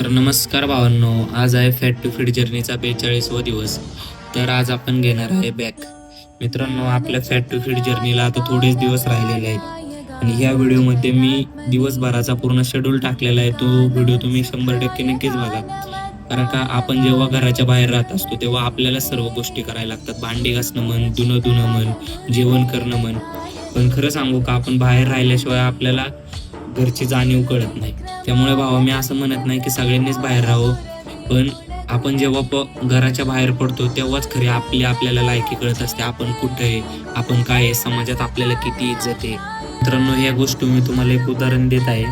तर नमस्कार भावांनो, आज आहे फॅट टू फिट जर्नीचा 42वा दिवस. तर आज आपण घेणार आहे बॅक. मित्रांनो, आपल्या फॅट टू फिट जर्नीला आता थोडेच दिवस राहिलेले आहेत आणि ह्या व्हिडिओमध्ये मी दिवसभराचा पूर्ण शेड्यूल टाकलेला आहे. तो व्हिडिओ तुम्ही 100% नक्कीच बघा. कारण का आपण जेव्हा घराच्या बाहेर राहत असतो तेव्हा आपल्याला सर्व गोष्टी करायला लागतात. भांडी घासणं म्हण, धुणं म्हण, जेवण करणं म्हण. पण खरं सांगू का, आपण बाहेर राहिल्याशिवाय आपल्याला घरची जाणीव कळत नाही. त्यामुळे भावा, मी असं म्हणत नाही की सगळ्यांनीच बाहेर राहावं, पण आपण जेव्हा घराच्या बाहेर पडतो तेव्हाच खरी आपल्याला लायकी कळत असते. आपण कुठे आहे, आपण काय आहे, समाजात आपल्याला किती इज्जत आहे. मित्रांनो, या गोष्टी मी तुम्हाला एक उदाहरण देत आहे.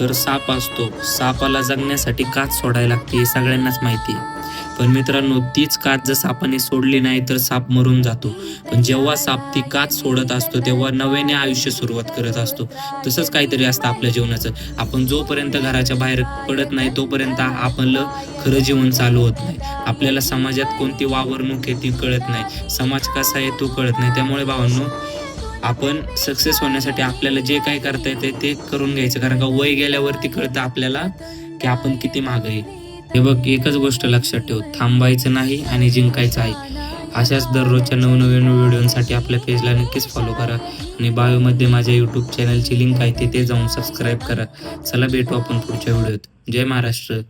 तर साप असतो, सापाला जगण्यासाठी कात सोडायला लागते हे सगळ्यांनाच माहिती आहे. पण मित्रांनो, तीच कात जर सापाने सोडली नाही तर साप मरून जातो. पण जेव्हा साप ती कात सोडत असतो तेव्हा नव्याने आयुष्य सुरुवात करत असतो. तसंच काहीतरी असतं आपल्या जीवनाचं. आपण जोपर्यंत घराच्या बाहेर पडत नाही तोपर्यंत आपलं खरं जीवन चालू होत नाही. आपल्याला समाजात कोणती वावरणूक आहे ती कळत नाही, समाज कसा आहे तो कळत नाही. त्यामुळे भावांनो, आपण सक्सेस होण्यासाठी आपल्याला जे काही करता येते ते करून घ्यायचं. कारण का वय गेल्यावरती कळतं आपल्याला की आपण किती मागे आहे. हे बघ, एकच गोष्ट लक्षात ठेव, थांबायचं नाही आणि जिंकायचं आहे. अशाच दररोजच्या नवनवीन व्हिडिओसाठी आपल्या पेजला नक्कीच फॉलो करा आणि बायोमध्ये माझ्या यूट्यूब चॅनलची लिंक आहे, तिथे जाऊन सबस्क्राईब करा. चला भेटू आपण पुढच्या व्हिडिओत. जय महाराष्ट्र.